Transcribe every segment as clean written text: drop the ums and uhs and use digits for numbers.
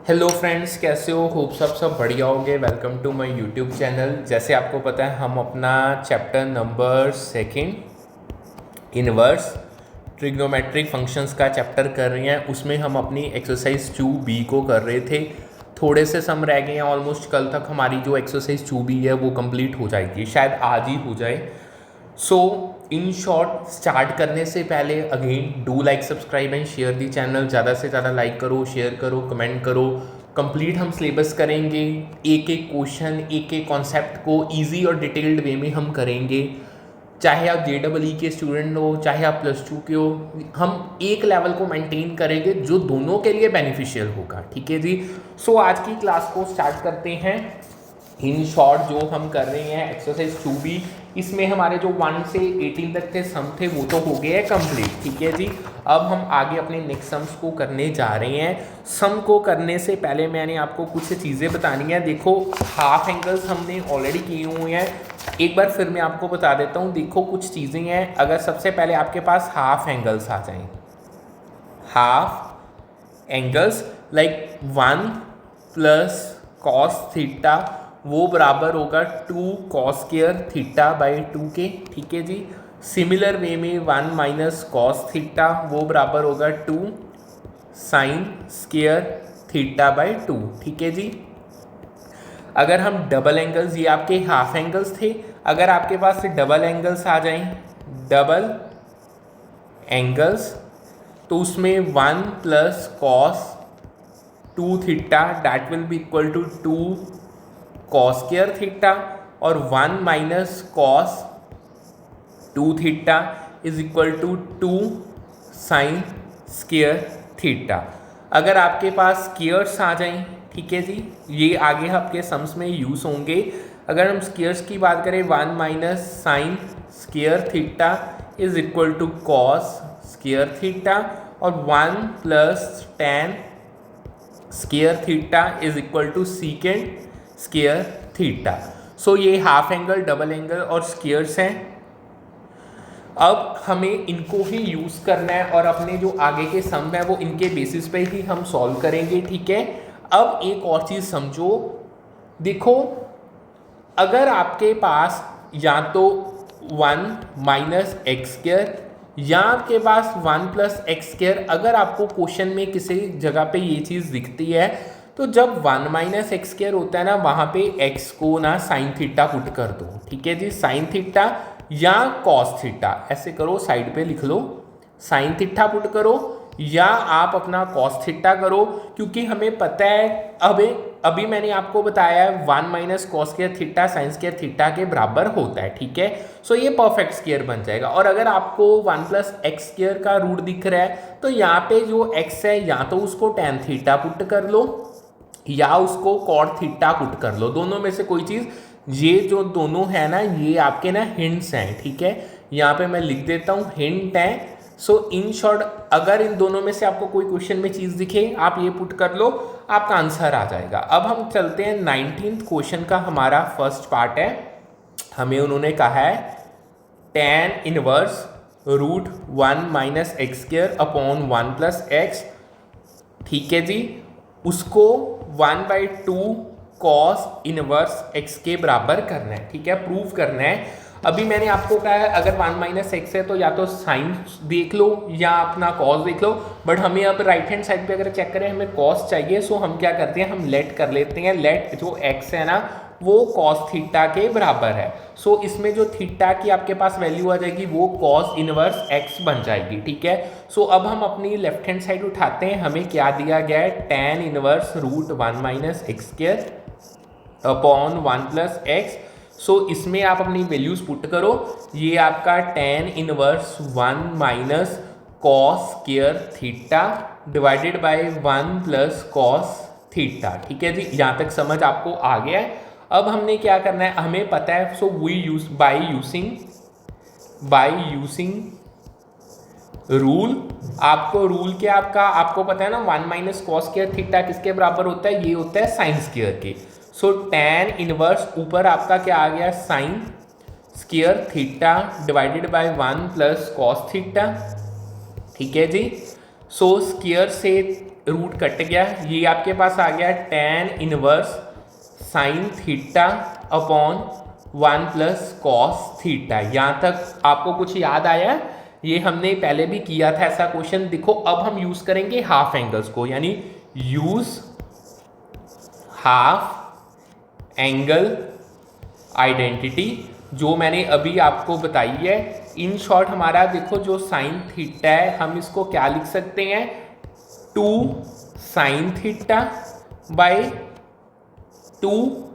Hello friends, कैसे हो? Hope सब बढ़िया होंगे। Welcome to my YouTube channel. जैसे आपको पता है, हम अपना chapter number second inverse trigonometric functions का चैप्टर कर रहे हैं। उसमें हम अपनी एक्सरसाइज 2B को कर रहे थे। थोड़े से सम रह गए हैं। ऑलमोस्ट कल तक हमारी जो एक्सरसाइज 2B है वो कंप्लीट हो जाएगी, शायद आज ही हो जाए। सो इन शॉर्ट, स्टार्ट करने से पहले again do like, subscribe and share the channel. ज़्यादा से ज़्यादा लाइक करो, शेयर करो, कमेंट करो। कंप्लीट हम सिलेबस करेंगे। एक एक क्वेश्चन, एक एक कॉन्सेप्ट को इजी और डिटेल्ड वे में हम करेंगे। चाहे आप JEE के स्टूडेंट हो, चाहे आप +2 के हो, हम एक लेवल को मेंटेन करेंगे जो दोनों के लिए बेनिफिशियल होगा। ठीक है जी। सो आज की क्लास को स्टार्ट करते हैं। इन शॉर्ट जो हम कर रहे हैं एक्सरसाइज 2B, इसमें हमारे जो 1 से 18 तक के सम थे वो तो हो गए हैं कंप्लीट। ठीक है जी। अब हम आगे अपने नेक्स्ट सम्स को करने जा रहे हैं। सम को करने से पहले मैंने आपको कुछ चीज़ें बतानी है। देखो, हाफ एंगल्स हमने ऑलरेडी किए हुए हैं। एक बार फिर मैं आपको बता देता हूँ। देखो, कुछ चीज़ें हैं। अगर सबसे पहले आपके पास हाफ एंगल्स आ जाएं, half angles like 1 plus cos theta, वो बराबर होगा 2 कॉस स्क्वायर थीटा बाई 2 के। ठीक है जी। सिमिलर वे में 1 माइनस कॉस थीटा, वो बराबर होगा 2 साइन स्क्वायर थीटा बाई 2। ठीक है जी। अगर हम डबल एंगल्स, ये आपके हाफ एंगल्स थे, अगर आपके पास डबल एंगल्स आ जाएं, डबल एंगल्स, तो उसमें 1 plus cos 2 theta that will be equal to 2 cos square theta, और 1 minus cos 2 theta is equal to 2 sine square theta. अगर आपके पास स्क्वायर्स आ जाएं, ठीक है जी, ये आगे आपके सम्स में यूज़ होंगे। अगर हम स्क्वायर्स की बात करें, 1 minus sine square theta is equal to cos square theta, और 1 plus tan square theta is equal to secant square theta. So ये हाफ एंगल, डबल एंगल और स्क्वायर्स हैं। अब हमें इनको ही यूज़ करना है और अपने जो आगे के सम है वो इनके बेसिस पे ही हम सॉल्व करेंगे। ठीक है। अब एक और चीज़ समझो। देखो, अगर आपके पास या तो 1 माइनस एक्स स्क्वायर या आपके पास 1 प्लस एक्स स्क्वायर, अगर आपको क्वेश्चन में किसी जगह पे ये चीज़ दिखती है, तो जब 1 माइनस एक्स स्क्वायर होता है ना, वहाँ पे x को ना साइन थीटा पुट कर दो। ठीक है जी। साइन थीटा या कॉस थीटा, ऐसे करो, साइड पे लिख लो, साइन थीटा पुट करो या आप अपना कॉस थीटा करो, क्योंकि हमें पता है अभी मैंने आपको बताया है 1 minus cos square theta sine square theta के बराबर होता है। ठीक है। सो ये परफेक्ट स्क्वायर बन जाएगा। और अगर आपको 1 प्लस एक्स स्क्वायर का रूट दिख रहा है, तो यहाँ पे जो x है, या तो उसको टेन थीटा पुट कर लो या उसको कॉट थीटा पुट कर लो, दोनों में से कोई चीज़। ये जो दोनों है ना, ये आपके ना हिंट्स हैं। ठीक है। यहाँ पे मैं लिख देता हूँ, हिंट है। सो इन शॉर्ट, अगर इन दोनों में से आपको कोई क्वेश्चन में चीज़ दिखे, आप ये पुट कर लो, आपका आंसर आ जाएगा। अब हम चलते हैं 19th क्वेश्चन का, हमारा फर्स्ट पार्ट है। हमें उन्होंने कहा है tan inverse root 1 minus x square upon 1 plus x. ठीक है जी। उसको 1/2 कॉस इनवर्स एक्स के बराबर करना है। ठीक है, प्रूव करना है। अभी मैंने आपको कहा है, अगर 1 माइनस एक्स है तो या तो साइन देख लो या अपना कॉस देख लो, बट हमें अब राइट हैंड साइड पे अगर चेक करें, हमें कॉस चाहिए। सो हम क्या करते हैं, हम लेट कर लेते हैं। लेट जो एक्स है ना, वो कॉस थीटा के बराबर है। सो इसमें जो थीटा की आपके पास वैल्यू आ जाएगी, वो कॉस इनवर्स एक्स बन जाएगी। ठीक है। सो अब हम अपनी लेफ्ट हैंड साइड उठाते हैं। हमें क्या दिया गया है, tan inverse root 1 minus x square upon 1 plus x. So इसमें आप अपनी वैल्यूज पुट करो। ये आपका tan inverse 1 minus cos square theta divided by 1 plus cos theta. ठीक है जी। यहाँ तक समझ आपको आ गया है। अब हमने क्या करना है, हमें पता है। So we use by using rule. आपको रूल क्या, आपको पता है ना, 1 माइनस कॉस स्क्वायर थीटा किसके बराबर होता है, ये होता है साइन स्क्वायर के। सो tan इनवर्स, ऊपर आपका क्या आ गया, sign square theta divided by 1 plus cos theta. ठीक है जी। सो स्क्वायर से रूट कट गया, ये आपके पास आ गया tan inverse sine theta upon 1 plus cos theta. यहाँ तक आपको कुछ याद आया? ये हमने पहले भी किया था ऐसा क्वेश्चन। देखो अब हम यूज करेंगे हाफ एंगल्स को, यानी यूज हाफ एंगल आइडेंटिटी जो मैंने अभी आपको बताई है। इन शॉर्ट हमारा देखो जो साइन थीटा है हम इसको क्या लिख सकते हैं, 2 sine theta by 2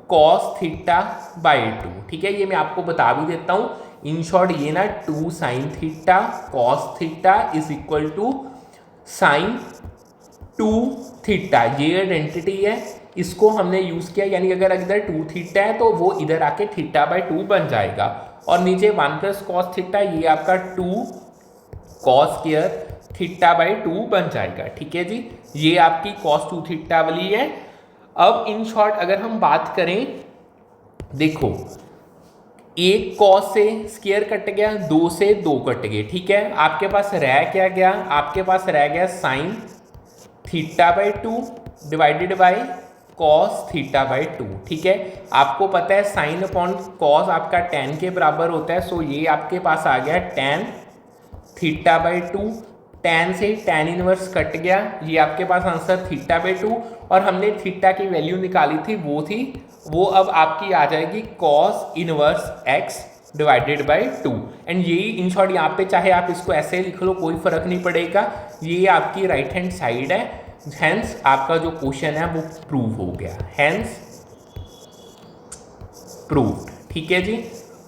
cos theta by 2। ठीक है, ये मैं आपको बता भी देता हूं। इन शॉर्ट ये ना 2 sine theta cos theta is equal to sine 2 theta, ये आइडेंटिटी है, इसको हमने यूज किया। यानी अगर इधर 2 थीटा है तो वो इधर आके थीटा बाय 2 बन जाएगा, और नीचे 1 प्लस कॉस थीटा ये आपका 2 कॉस स्क्वायर थीटा बाय 2 बन जाएगा। ठीक है जी, ये आपकी कॉस 2 थीटा वाली है। अब इन शॉर्ट अगर हम बात करें, देखो एक कॉस से स्क्वायर कट गया, 2 से 2 कट गए। ठीक है, आपके पास रह क्या गया, आपके पास रह गया sine theta by 2 divided by cos theta by 2। ठीक है, आपको पता है साइन अपॉन कॉस आपका tan के बराबर होता है, सो ये आपके पास आ गया tan थीटा बाय 2। tan से tan इनवर्स कट गया, ये आपके पास आंसर थीटा बाय 2, और हमने थीटा की वैल्यू निकाली थी वो अब आपकी आ जाएगी cos inverse x divided by 2। And यही इन शॉर्ट यहाँ पे चाहे आप इसको ऐसे लिख लो कोई फर्क नहीं पड़ेगा, ये आपकी राइट हैंड साइड है। हेंस आपका जो क्वेश्चन है वो प्रूव हो गया, हेंस प्रूव्ड। ठीक है जी,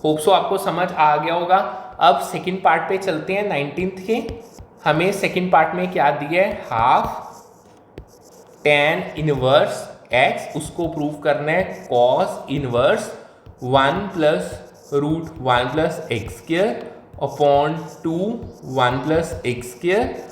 होप सो आपको समझ आ गया होगा। अब सेकंड पार्ट पे चलते हैं 19th के। हमें सेकंड पार्ट में क्या दिया है, हाफ tan इनवर्स x, उसको प्रूव करना है cos inverse 1 plus root 1 plus x square upon 2 1 plus x square.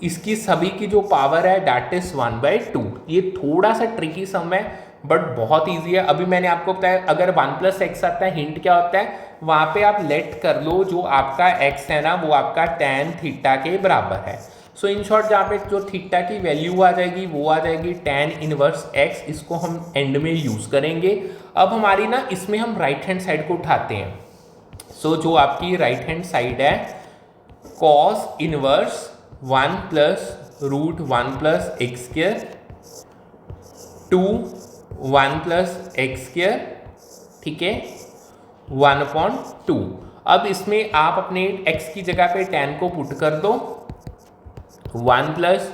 इसकी सभी की जो पावर है दैट इज 1/2। ये थोड़ा सा ट्रिकी सम है बट बहुत इजी है। अभी मैंने आपको बताया अगर 1 प्लस एक्स आता है, हिंट क्या होता है, वहाँ पे आप लेट कर लो जो आपका x है ना वो आपका tan थीटा के बराबर है। सो इन शॉर्ट जहाँ पे जो थीटा की वैल्यू आ जाएगी वो आ जाएगी tan इनवर्स x, इसको हम एंड में यूज करेंगे। अब हमारी ना इसमें हम राइट हैंड साइड को उठाते हैं। सो जो आपकी राइट हैंड साइड है cos inverse 1 plus root 1 plus x square 2 1 plus x square, ठीक है, 1/2। अब इसमें आप अपने x की जगह पे tan को पुट कर दो, 1 plus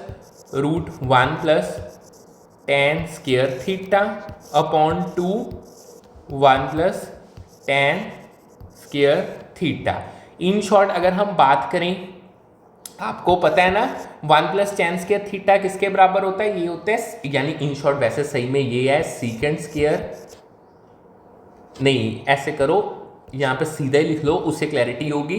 root 1 plus tan square theta upon 2 1 plus tan square theta. In short अगर हम बात करें, आपको पता है ना 1 प्लस tan स्क्वायर थीटा किसके बराबर होता है, ये होता है, यानी इन शॉर्ट वैसे सही में ये है सीकेंट स्क्वायर, नहीं ऐसे करो यहाँ पे सीधा ही लिख लो उससे क्लैरिटी होगी।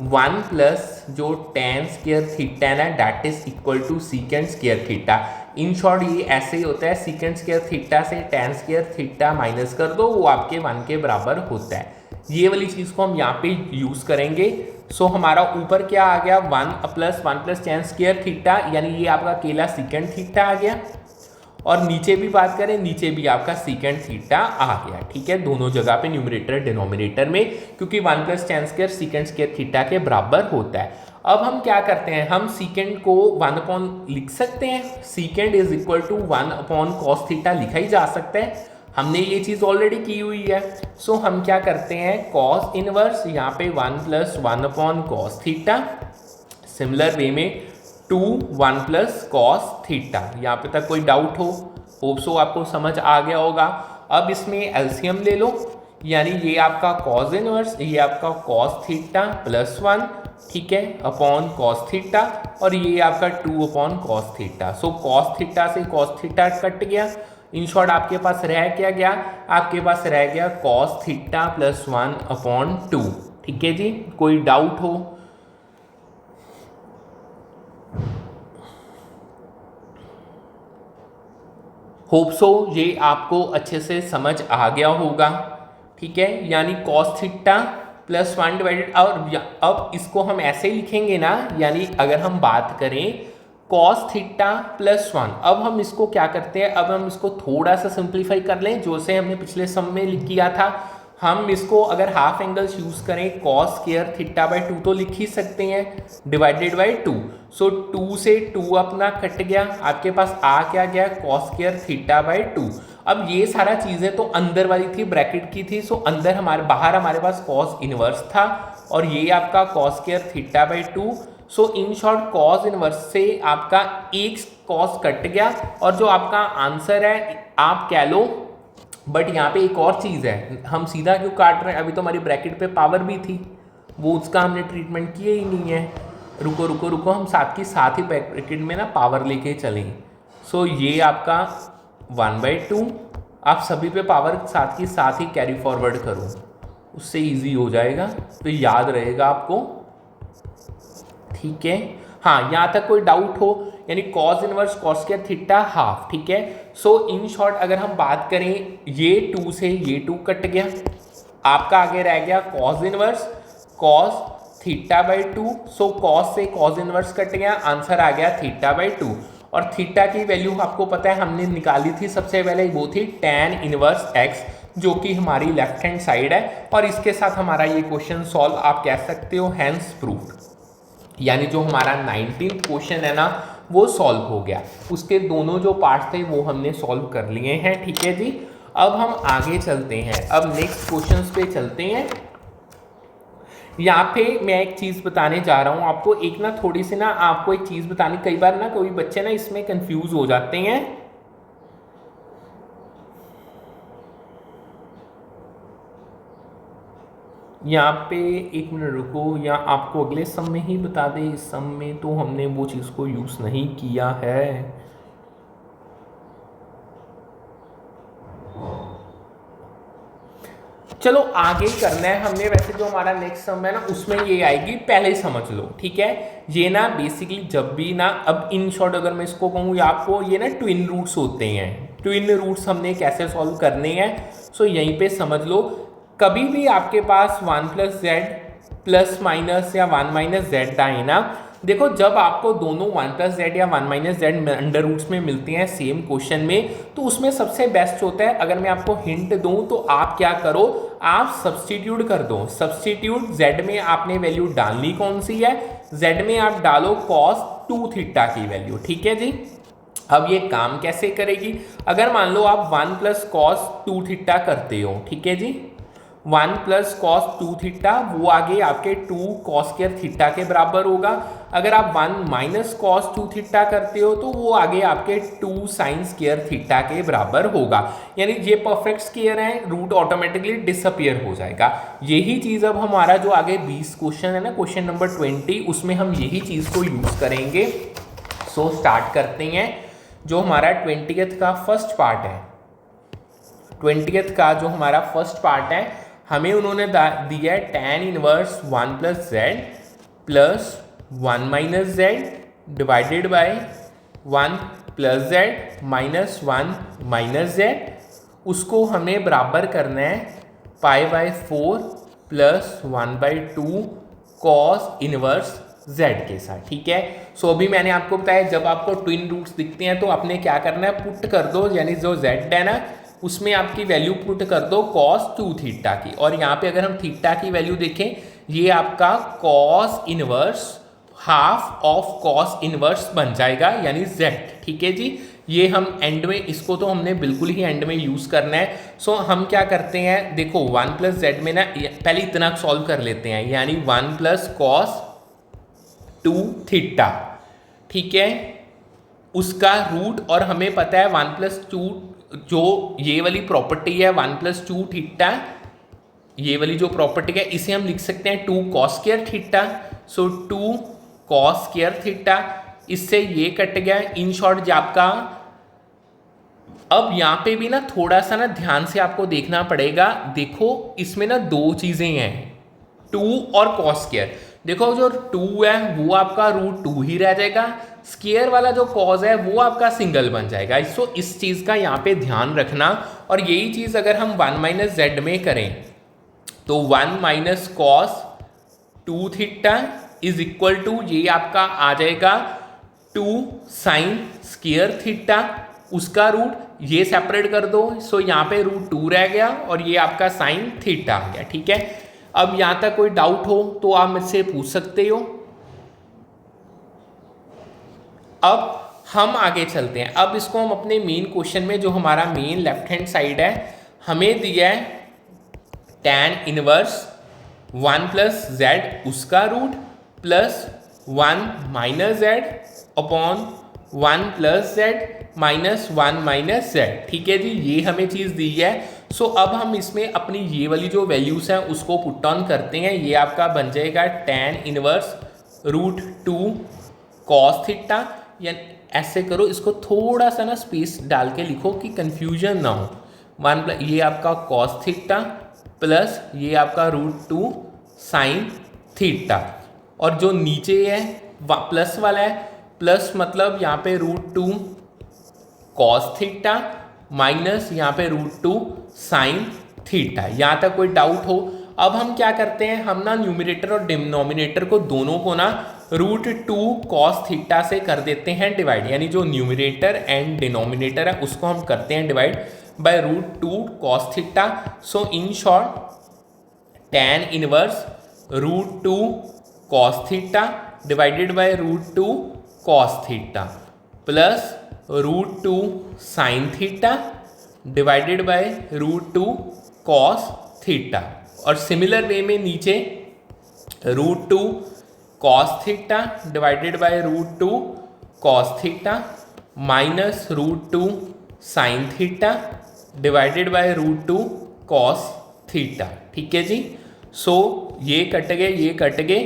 1 प्लस जो tan स्क्वायर थीटा है ना that is equal to secant square theta. In short ये ऐसे ही होता है, सीकेंट स्क्वायर थीटा से tan स्क्वायर थीटा माइनस कर दो, वो आपके 1 के बराबर होता है। ये वाली चीज़ को हम यहाँ पे यूज़ करेंगे। सो हमारा ऊपर क्या आ गया 1 प्लस tan स्क्वायर थीटा, यानी ये आपका अकेला सीकेंट थीटा आ गया, और नीचे भी बात करें नीचे भी आपका सीकेंट थीटा आ गया। ठीक है, दोनों जगह पे न्यूमरेटर डिनोमिनेटर में, क्योंकि 1 plus tan square secant square theta के बराबर होता है। अब हम क्या करते हैं, हम सीकेंट को 1 अपॉन लिख सकते हैं, secant is equal to 1 upon cos theta लिखा ही जा सकता है, हमने ये चीज़ ऑलरेडी की हुई है। सो हम क्या करते हैं कॉस इनवर्स यहाँ पे 1 plus 1 upon cos theta, similar way में 2 1 प्लस कॉस थीटा। यहाँ पे तक कोई डाउट हो, होप सो आपको समझ आ गया होगा। अब इसमें एलसीएम ले लो, यानी ये आपका कॉस इनवर्स, ये आपका कॉस थीटा प्लस 1, ठीक है, अपॉन कॉस थीटा, और ये आपका 2 upon cos theta. So cos theta से कॉस थीटा कट गया। इन शॉर्ट आपके पास रह क्या गया, आपके पास रह गया कॉस थीटा प्लस 1/2। ठीक है जी, कोई डाउट हो? होप सो ये आपको अच्छे से समझ आ गया होगा। ठीक है, यानी कॉस थीटा प्लस 1 डिवाइडेड, और अब इसको हम ऐसे ही लिखेंगे ना, यानी अगर हम बात करें कॉस थीटा प्लस 1। अब हम इसको क्या करते हैं, अब हम इसको थोड़ा सा सिंप्लीफाई कर लें, जो से हमने पिछले सम में किया था। हम इसको अगर हाफ एंगल्स यूज करें, कॉस स्क्वायर थीटा बाई 2 तो लिख ही सकते हैं, डिवाइडेड बाई 2। सो 2 से 2 अपना कट गया, आपके पास आ क्या गया, कॉस स्क्वायर थीटा बाई 2। अब ये सारा चीजें तो अंदर वाली थी, ब्रैकेट की थी, सो अंदर हमारे बाहर हमारे पास कॉस इनवर्स था और ये आपका cos square theta by 2। So in short cos inverse से आपका एक कॉस कट गया और जो आपका आंसर है आप कह लो। बट यहाँ पे एक और चीज़ है, हम सीधा क्यों काट रहे हैं, अभी तो हमारी ब्रैकेट पे पावर भी थी, वो उसका हमने ट्रीटमेंट किया ही नहीं है। रुको रुको रुको, हम साथ की साथ ही ब्रैकेट में ना पावर लेके चलें। सो ये आपका 1/2, आप सभी पे पावर साथ की साथ ही कैरी फॉरवर्ड करो, उससे इजी हो जाएगा, तो याद रहेगा आपको। ठीक है, हाँ, यहाँ तक कोई डाउट हो, यानी cos inverse cos square theta half. ठीक है, सो इन शॉर्ट अगर हम बात करें, ये 2 से ये 2 कट गया, आपका आगे रह गया cos inverse cos theta by 2। So cos से कॉस इनवर्स कट गया, आंसर आ गया थीटा बाई 2। और थीटा की वैल्यू आपको पता है हमने निकाली थी सबसे पहले, वो थी tan इनवर्स x, जो कि हमारी लेफ्ट हैंड साइड है। और इसके साथ हमारा ये क्वेश्चन सॉल्व आप कह सकते हो, हैंस प्रूव्ड। यानी जो हमारा 19th क्वेश्चन है ना, वो सॉल्व हो गया, उसके दोनों जो पार्ट्स थे वो हमने सॉल्व कर लिए हैं। ठीक है जी, अब हम आगे चलते हैं, अब नेक्स्ट क्वेश्चंस पे चलते हैं। यहाँ पे मैं एक चीज़ बताने जा रहा हूँ आपको, एक ना थोड़ी सी ना आपको एक चीज़ बतानी, कई बार ना कोई बच्चे ना इसमें कंफ्यूज हो जाते हैं। यहाँ पे एक मिनट रुको, या आपको अगले सम में ही बता दें, इस सम में तो हमने वो चीज़ को यूज़ नहीं किया है। चलो आगे करना है हमने, वैसे जो हमारा नेक्स्ट सम है ना उसमें ये आएगी, पहले समझ लो। ठीक है, ये ना बेसिकली जब भी ना, अब इन शॉर्ट अगर मैं इसको कहूँ या आपको, ये ना ट्विन रूट्स होते हैं, ट्विन रूट्स हमने कैसे सॉल्व करने हैं। सो यहीं पे समझ लो, कभी भी आपके पास 1 + z प्लस माइनस या 1 - z आए ना, देखो जब आपको दोनों 1 + z या 1 - z अंडर रूट्स में मिलते हैं सेम क्वेश्चन में, तो उसमें सबसे बेस्ट होता है, अगर मैं आपको हिंट दूं तो आप क्या करो, आप सब्स्टिट्यूट कर दो। सब्स्टिट्यूट z में आपने वैल्यू डालनी कौन सी है, z में आप डालो cos 2 थीटा की वैल्यू। ठीक है जी, अब ये काम कैसे करेगी, अगर मान लो आप 1 + cos 2 थीटा करते हो, ठीक है जी, 1 + cos 2 थीटा, वो आगे आपके 2 cos स्क्वायर थीटा के बराबर होगा। अगर आप 1 - cos 2 थीटा करते हो तो वो आगे आपके 2 sin स्क्वायर थीटा के बराबर होगा। यानी ये परफेक्ट स्क्वायर है, रूट ऑटोमेटिकली डिसअपियर हो जाएगा। यही चीज़ अब हमारा जो आगे 20 क्वेश्चन है ना, क्वेश्चन नंबर 20, उसमें हम यही चीज़ को यूज़ करेंगे। सो स्टार्ट करते हैं। जो हमारा 20th का फर्स्ट पार्ट है, 20th का जो हमारा फर्स्ट पार्ट है, हमें उन्होंने दिया है tan inverse 1 + z plus 1 - z divided by 1 + z minus 1 - z। उसको हमें बराबर करना है π/4 प्लस 1/2 cos इनवर्स z के साथ। ठीक है, सो अभी मैंने आपको बताया जब आपको ट्विन रूट्स दिखते हैं तो आपने क्या करना है, पुट कर दो, यानी जो z है ना उसमें आपकी वैल्यू पुट कर दो cos 2 थीटा की। और यहाँ पे अगर हम थीटा की वैल्यू देखें, ये आपका cos inverse half of cos inverse बन जाएगा, यानी z। ठीक है जी, ये हम एंड में, इसको तो हमने बिल्कुल ही एंड में यूज़ करना है। सो हम क्या करते हैं, देखो 1 + z में ना पहले इतना सॉल्व कर लेते हैं, यानी 1 + cos 2 थीटा। ठीक है, उसका रूट, और हमें पता है 1 + 2, जो ये वाली प्रॉपर्टी है 1 + 2 थीटा, ये वाली जो प्रॉपर्टी है इसे हम लिख सकते हैं 2 cos स्क्वायर थीटा। सो 2 cos स्क्वायर थीटा, इससे ये कट गया, इन शॉर्ट जो आपका। अब यहाँ पे भी ना थोड़ा सा ना ध्यान से आपको देखना पड़ेगा, देखो इसमें ना दो चीजें हैं, 2 और cos स्क्वायर। देखो जो 2 है वो आपका √2 ही रह जाएगा, स्क्वायर वाला जो cos है वो आपका सिंगल बन जाएगा। सो इस चीज़ का यहाँ पे ध्यान रखना। और यही चीज़ अगर हम 1 - z में करें तो 1 - cos 2 theta is equal to, ये आपका आ जाएगा 2 साइन स्क्वायर थीटा, उसका रूट ये सेपरेट कर दो, सो यहाँ पे √2 रह गया और ये आपका साइन थीटा आ गया। ठीक है, अब यहाँ तक कोई डाउट हो तो आप मुझसे पूछ सकते हो। अब हम आगे चलते हैं। अब इसको हम अपने मेन क्वेश्चन में, जो हमारा मेन लेफ्ट हैंड साइड है, हमें दिया है tan इनवर्स 1 प्लस जेड उसका root plus 1 minus z upon 1 plus z minus 1 minus z. ठीक है जी, ये हमें चीज़ दी है। सो अब हम इसमें अपनी ये वाली जो वैल्यूज हैं उसको पुट ऑन करते हैं। ये आपका बन जाएगा tan इनवर्स √2 कॉस थीटा, या ऐसे करो, इसको थोड़ा सा ना स्पेस डाल के लिखो कि कंफ्यूजन ना हो। 1 प्लस ये आपका कॉस थीटा प्लस ये आपका √2 साइन थीटा, और जो नीचे है प्लस वाला है, प्लस मतलब यहाँ पे √2 कॉस थीटा माइनस यहाँ पे √2 साइन थीटा। यहाँ तक कोई डाउट हो? अब हम क्या करते हैं, हम ना न्यूमरेटर और डिनोमिनेटर को दोनों को ना √2 कॉस थीटा से कर देते हैं डिवाइड, यानी जो न्यूमरेटर एंड डिनोमिनेटर है उसको हम करते हैं divide by √2 cos theta. So in short tan inverse √2 cos theta divided bye √2 cos theta plus √2 sine theta divided bye √2 cos theta, और सिमिलर वे में नीचे √2 cos theta divided bye √2 cos theta minus √2 sine theta divided bye √2 cos theta. ठीक है जी, सो ये cut गए, ये cut गए,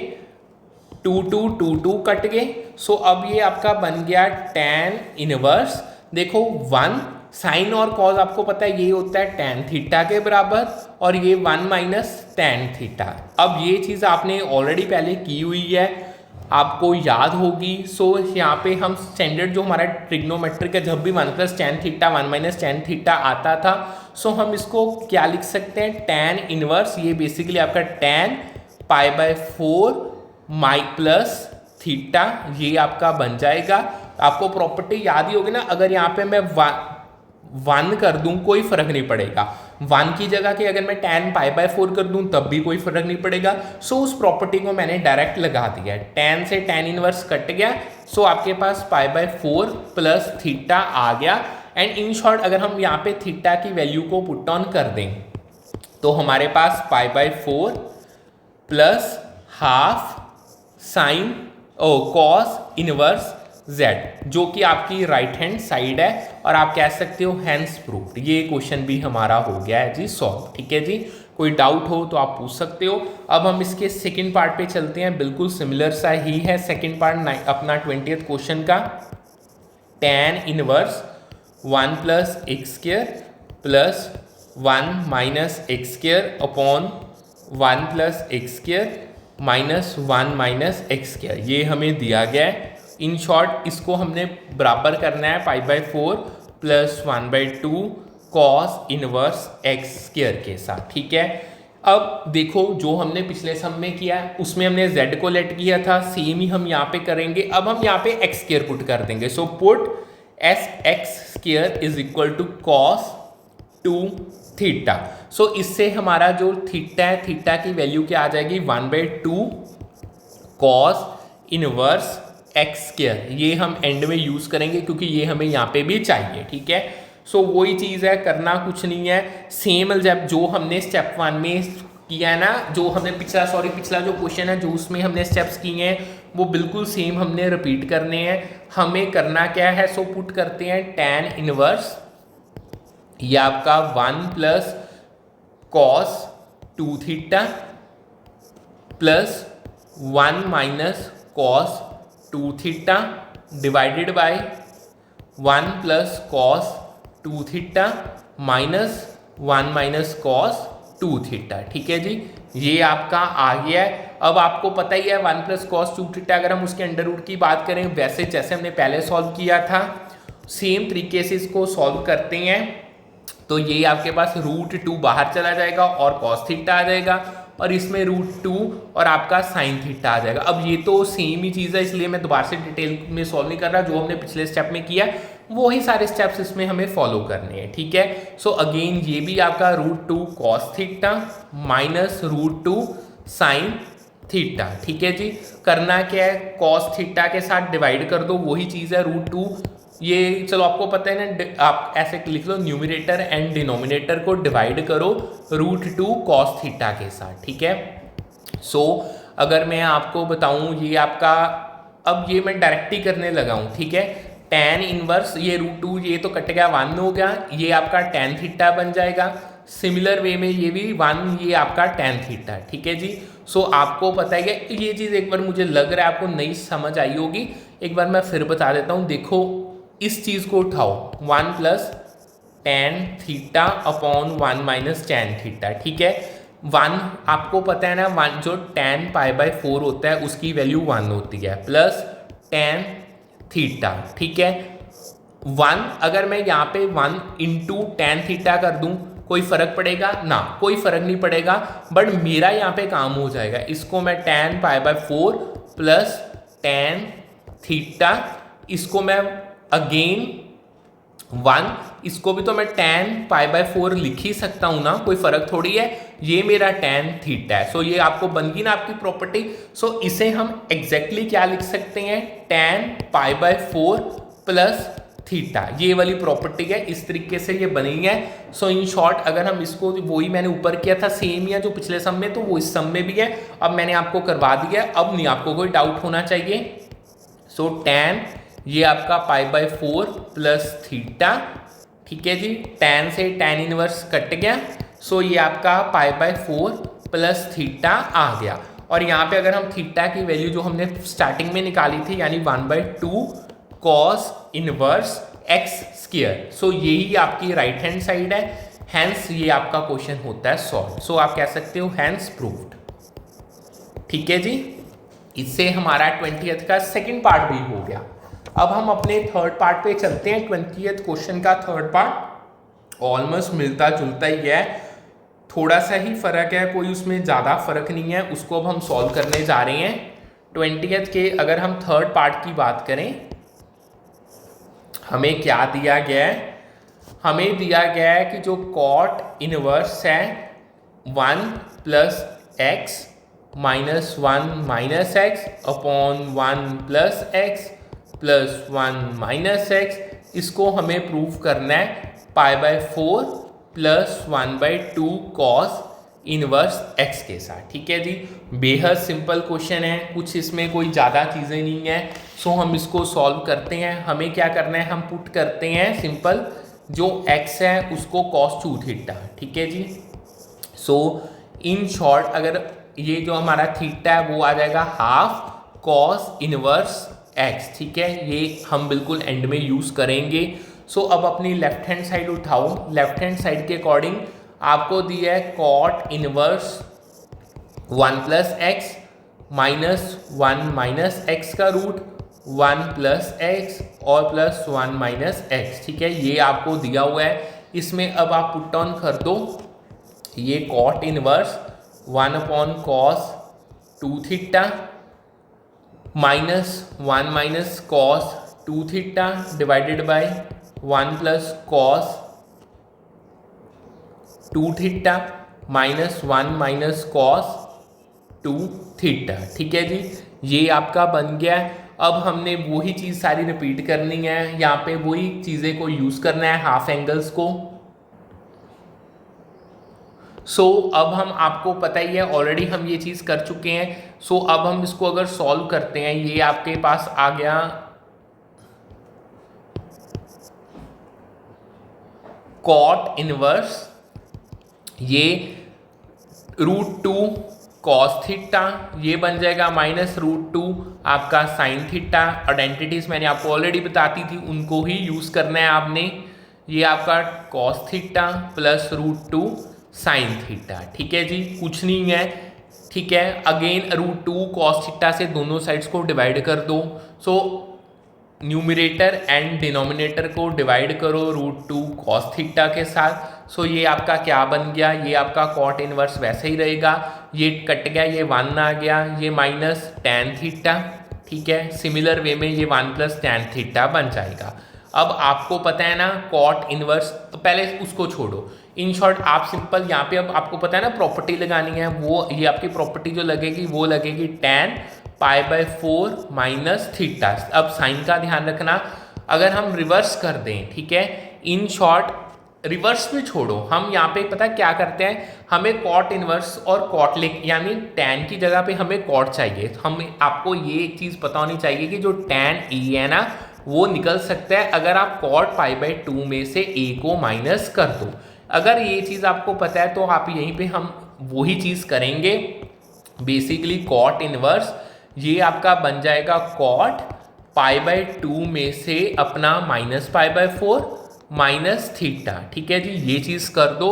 2 2 2 2 cut गए। सो अब ये आपका बन गया tan इनवर्स, देखो 1 साइन और कॉस आपको पता है ये होता है tan थीटा के बराबर, और ये 1 माइनस tan थीटा। अब ये चीज़ आपने ऑलरेडी पहले की हुई है, आपको याद होगी। सो यहाँ पे हम स्टैंडर्ड जो हमारा ट्रिग्नोमेट्रिक है, जब भी 1 plus tan theta 1 minus tan theta आता था, सो हम इसको क्या लिख सकते हैं, tan इनवर्स, ये बेसिकली आपका tan π/4 माई प्लस थीटा, ये आपका बन जाएगा। आपको प्रॉपर्टी याद ही होगी ना, अगर यहाँ पे मैं 1 कर दूं कोई फर्क नहीं पड़ेगा, 1 की जगह के अगर मैं tan π/4 कर दूं तब भी कोई फर्क नहीं पड़ेगा। सो उस प्रॉपर्टी को मैंने डायरेक्ट लगा दिया है, tan से tan इनवर्स कट गया, सो आपके पास π/4 प्लस थीटा आ गया। एंड इन शॉर्ट अगर हम यहाँ पे थीटा की वैल्यू को पुट ऑन कर दें तो हमारे पास π/4 plus half sine cos inverse z, जो कि आपकी राइट हैंड साइड है, और आप कह सकते हो हैंस प्रूव्ड। ये क्वेश्चन भी हमारा हो गया है जी सॉल्व। ठीक है जी, कोई डाउट हो तो आप पूछ सकते हो। अब हम इसके सेकंड पार्ट पे चलते हैं, बिल्कुल सिमिलर सा ही है सेकंड पार्ट अपना 20th क्वेश्चन का। tan inverse 1 plus x square plus 1 minus x square upon 1 plus x square minus 1 minus x square, ये हमें दिया गया है। इन शॉर्ट इसको हमने बराबर करना है π/4 plus 1/2 cos inverse x square के साथ। ठीक है, अब देखो जो हमने पिछले सम में किया है उसमें हमने z को लेट किया था, सेम ही हम यहाँ पे करेंगे। अब हम यहाँ पे एक्स स्क्वायर पुट कर देंगे, so put x square is equal to cos 2 theta. So इससे हमारा जो थीटा है, थीटा की वैल्यू क्या आ जाएगी, 1/2 कॉस इनवर्स एक्स स्क्वायर। ये हम एंड में यूज करेंगे क्योंकि ये हमें यहाँ पे भी चाहिए। ठीक है, सो वही चीज़ है, करना कुछ नहीं है, सेम जब जो हमने स्टेप 1 में किया है ना, जो हमने पिछला जो क्वेश्चन है जो उसमें हमने स्टेप्स किए हैं वो बिल्कुल सेम हमने रिपीट करने हैं। हमें करना क्या है, सो पुट करते हैं tan इनवर्स, ये आपका 1 plus cos 2 theta plus 1 minus cos 2 theta divided by 1 plus cos 2 theta minus 1 minus cos 2 theta. ठीक है जी, ये आपका आ गया है। अब आपको पता ही है 1 प्लस कॉस 2 थीटा, अगर हम उसके अंडर रूट की बात करें वैसे जैसे हमने पहले सॉल्व किया था सेम तरीके से इसको सॉल्व करते हैं। तो ये आपके पास √2 बाहर चला जाएगा और कॉस थीटा आ जाएगा, और इसमें √2 और आपका साइन थीटा आ जाएगा। अब ये तो सेम ही चीज़ है, इसलिए मैं दोबारा से डिटेल में सॉल्व नहीं कर रहा, जो हमने पिछले स्टेप में किया वो ही सारे स्टेप्स इसमें हमें फॉलो करने हैं, ठीक है। सो अगेन ये भी आपका √2 cos theta minus √2 sine theta, ठीक है जी। करना क्या है, कॉस थीटा के साथ डिवाइड कर दो, वही चीज़ है √2, ये चलो आपको पता है ना, आप ऐसे लिख लो, न्यूमरेटर एंड डिनोमिनेटर को डिवाइड करो √2 कॉस थीटा के साथ, ठीक है। सो अगर मैं आपको बताऊं, ये आपका, अब ये मैं डायरेक्ट ही करने लगा हूं, ठीक है। tan इनवर्स ये √2, ये तो कट गया, 1 हो गया, ये आपका tan थीटा बन जाएगा। सिमिलर वे में ये भी 1, ये आपका tan थीटा, ठीक है जी। सो आपको पता है कि ये चीज़ एक बार मुझे लग रहा है आपको नहीं समझ आई होगी, एक बार मैं फिर बता देता हूँ। देखो इस चीज़ को उठाओ, 1 plus tan theta upon 1 minus tan theta, ठीक है। 1 आपको पता है ना, 1 जो tan π/4 होता है उसकी वैल्यू 1 होती है, प्लस tan थीटा, ठीक है। 1 अगर मैं यहाँ पे 1 इंटू tan थीटा कर दूँ, कोई फर्क पड़ेगा ना, कोई फर्क नहीं पड़ेगा, बट मेरा यहाँ पे काम हो जाएगा। इसको मैं tan π/4 प्लस tan थीटा, इसको मैं अगेन 1, इसको भी तो मैं tan π/4 लिख ही सकता हूँ ना, कोई फर्क थोड़ी है, ये मेरा tan थीटा है। सो ये आपको बन गई ना आपकी प्रॉपर्टी। सो इसे हम एग्जैक्टली क्या लिख सकते हैं, tan π/4 प्लस थीटा, ये वाली प्रॉपर्टी है, इस तरीके से ये बनी है। सो इन शॉर्ट अगर हम इसको, वही मैंने ऊपर किया था सेम या जो पिछले सम में, तो वो इस सम में भी है, अब मैंने आपको करवा दिया, अब नहीं आपको कोई डाउट होना चाहिए। सो tan ये आपका π/4 प्लस थीटा, ठीक है जी। tan से tan इनवर्स कट गया, सो ये आपका π/4 प्लस थीटा आ गया। और यहाँ पे अगर हम थीटा की वैल्यू जो हमने स्टार्टिंग में निकाली थी, यानी 1/2 कॉस इनवर्स x स्क्वायर, सो यही आपकी राइट हैंड साइड है, हैंस ये आपका क्वेश्चन होता है सॉल्व। सो आप कह सकते हो हैंस प्रूव्ड, ठीक है जी। इससे हमारा 20th का सेकंड पार्ट भी हो गया। अब हम अपने थर्ड पार्ट पे चलते हैं। 20th क्वेश्चन का थर्ड पार्ट ऑलमोस्ट मिलता जुलता ही है, थोड़ा सा ही फर्क है, कोई उसमें ज़्यादा फर्क नहीं है, उसको अब हम सॉल्व करने जा रहे हैं। 20th के अगर हम थर्ड पार्ट की बात करें, हमें क्या दिया गया है, हमें दिया गया है कि जो कॉट इनवर्स है 1 plus x minus 1 minus x upon 1 plus x plus 1 minus x, इसको हमें प्रूव करना है π/4 प्लस 1/2 कॉस इनवर्स एक्स के साथ, ठीक है जी। बेहद सिंपल क्वेश्चन है, कुछ इसमें कोई ज़्यादा चीज़ें नहीं है। सो हम इसको सॉल्व करते हैं। हमें क्या करना है, हम पुट करते हैं सिंपल, जो x है उसको cos 2 थीटा, ठीक है जी। सो इन शॉर्ट अगर ये जो हमारा थीटा है वो आ जाएगा हाफ cos इनवर्स x, ठीक है, ये हम बिल्कुल एंड में यूज़ करेंगे। सो अब अपनी लेफ्ट हैंड साइड उठाओ, लेफ्ट हैंड साइड के अकॉर्डिंग आपको दिया है cot inverse 1 plus x minus 1 minus x का रूट 1 प्लस एक्स और प्लस 1 माइनस एक्स, ठीक है, ये आपको दिया हुआ है। इसमें अब आप पुट ऑन कर दो, ये cot inverse 1 upon cos 2 theta minus 1 minus cos 2 theta divided by 1 plus cos 2 theta minus 1 minus cos 2 theta, ठीक है जी, ये आपका बन गया। अब हमने वही चीज़ सारी रिपीट करनी है, यहाँ पे वही चीज़ें को यूज़ करना है, हाफ एंगल्स को। सो अब हम, आपको पता ही है ऑलरेडी हम ये चीज़ कर चुके हैं। सो अब हम इसको अगर सॉल्व करते हैं, ये आपके पास आ गया कॉट इनवर्स, ये √2 कॉस थीटा, ये बन जाएगा माइनस √2 आपका साइन थीटा। आइडेंटिटीज मैंने आपको ऑलरेडी बताती थी, उनको ही यूज़ करना है आपने। ये आपका cos theta plus √2 sine theta, ठीक है जी, कुछ नहीं है, ठीक है। अगेन √2 कॉस थीटा से दोनों साइड्स को डिवाइड कर दो। सो न्यूमरेटर एंड डिनोमिनेटर को डिवाइड करो √2 कॉस थीटा के साथ, सो ये आपका क्या बन गया, ये आपका कॉट इनवर्स वैसे ही रहेगा, ये कट गया, ये 1 आ गया, ये माइनस टेन थीटा, ठीक है। सिमिलर वे में ये 1 प्लस टेन थीटा बन जाएगा। अब आपको पता है ना कॉट इनवर्स, तो पहले उसको छोड़ो, इन शॉर्ट आप सिंपल यहाँ पे अब आपको पता है ना प्रॉपर्टी लगानी है, वो ये आपकी प्रॉपर्टी जो लगेगी वो लगेगी tan pi by 4 minus theta. अब साइन का ध्यान रखना, अगर हम रिवर्स कर दें, ठीक है, इन शॉर्ट रिवर्स भी छोड़ो, हम यहाँ पे पता क्या करते हैं, हमें कॉट इनवर्स और कॉट लिख यानी tan की जगह पे हमें कॉट चाहिए। हम आपको ये एक चीज़ पता होनी चाहिए कि जो tan e है ना वो निकल सकता है अगर आप कॉट पाई बाय 2 में से a को माइनस कर दो। अगर ये चीज़ आपको पता है तो आप यहीं पे हम वही चीज़ करेंगे, बेसिकली कॉट इनवर्स ये आपका बन जाएगा कॉट पाई बाय 2 में से अपना minus pi by 4 minus theta, ठीक है जी, ये चीज़ कर दो।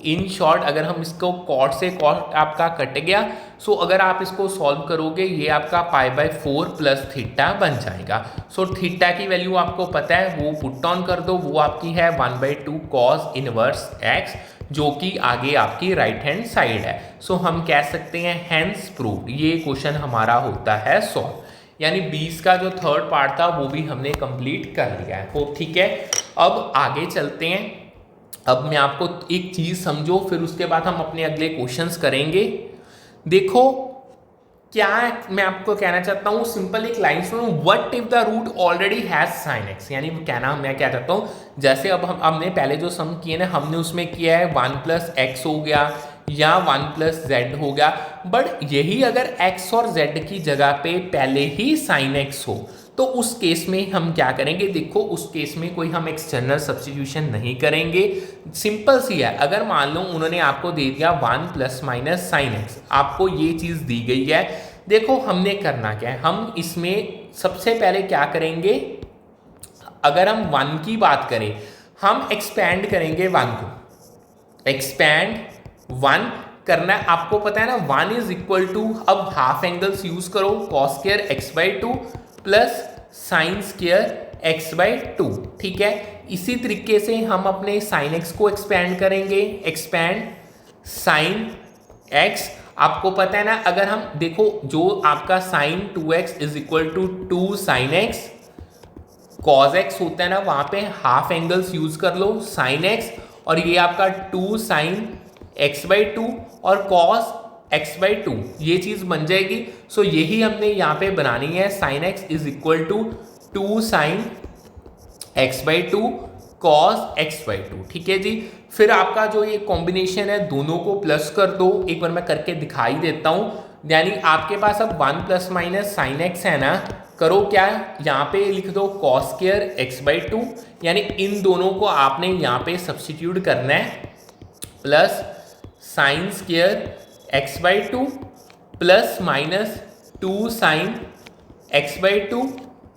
इन शॉर्ट अगर हम इसको कॉट से कॉट आपका कट गया, सो अगर आप इसको सॉल्व करोगे ये आपका पाई बाय 4 प्लस थीटा बन जाएगा। सो थीटा की वैल्यू आपको पता है, वो पुट ऑन कर दो, वो आपकी है 1/2 कॉस इनवर्स एक्स, जो कि आगे आपकी राइट हैंड साइड है। सो हम कह सकते हैं हैंस प्रूव्ड, ये क्वेश्चन हमारा होता है सॉल्व। यानी 20 का जो थर्ड पार्ट था वो भी हमने कंप्लीट कर लिया है। होप ठीक है। अब आगे चलते हैं। अब मैं आपको एक चीज़ समझो, फिर उसके बाद हम अपने अगले क्वेश्चंस करेंगे। देखो क्या मैं आपको कहना चाहता हूँ, सिंपल एक लाइन सुनो, what if the root already has sine x, यानी कहना मैं क्या चाहता हूँ, जैसे अब हमने पहले जो सम किए ना हमने उसमें किया है 1 प्लस एक्स हो गया या 1 प्लस जेड हो गया, बट यही अगर x और z की जगह पे पहले ही साइन एक्स हो तो उस केस में हम क्या करेंगे, देखो उस केस में कोई हम एक्सटर्नल सब्स्टिट्यूशन नहीं करेंगे, सिंपल सी है। अगर मान लो उन्होंने आपको दे दिया 1 प्लस माइनस साइन एक्स, आपको ये चीज़ दी गई है, देखो हमने करना क्या है, हम इसमें सबसे पहले क्या करेंगे, अगर हम 1 की बात करें हम एक्सपैंड करेंगे 1 को, एक्सपैंड 1 करना है, आपको पता है ना 1 इज इक्वल टू, अब हाफ एंगल्स यूज करो, cos square x by 2 plus sine square x by 2, ठीक है। इसी तरीके से हम अपने साइन एक्स को एक्सपैंड करेंगे, एक्सपैंड साइन एक्स, आपको पता है ना अगर हम देखो जो आपका sine 2x is equal to 2 sine x, cos x होता है ना वहां पे हाफ एंगल्स यूज कर लो साइन एक्स, और ये आपका 2 साइन एक्स बाई 2 और कॉस एक्स बाई 2, ये चीज बन जाएगी। सो यही हमने यहाँ पे बनानी है, sine x is equal to 2 sine x by 2 cos x by 2, ठीक है जी। फिर आपका जो ये कॉम्बिनेशन है दोनों को प्लस कर दो, एक बार मैं करके दिखाई देता हूँ, यानी आपके पास अब 1 प्लस माइनस साइन एक्स है ना, करो क्या यहाँ पे लिख दो कॉस स्क्वायर एक्स बाई 2, यानी इन दोनों को आपने यहाँ पे सब्स्टिट्यूट करना है, plus sine square x by 2 plus minus 2 sine x by 2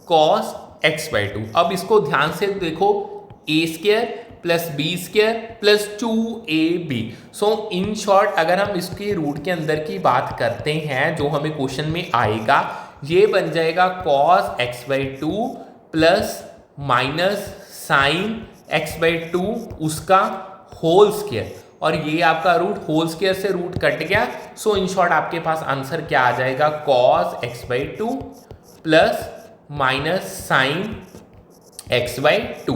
cos x by 2। अब इसको ध्यान से देखो, a square plus b square plus 2ab। So in short अगर हम इसके रूट के अंदर की बात करते हैं जो हमें क्वेश्चन में आएगा, ये बन जाएगा cos x by 2 plus minus sine x by 2 उसका होल स्क्वायर, और ये आपका रूट होल स्क्वायर से रूट कट गया। सो इन शॉर्ट आपके पास आंसर क्या आ जाएगा, cos x by 2 plus minus sine x by 2।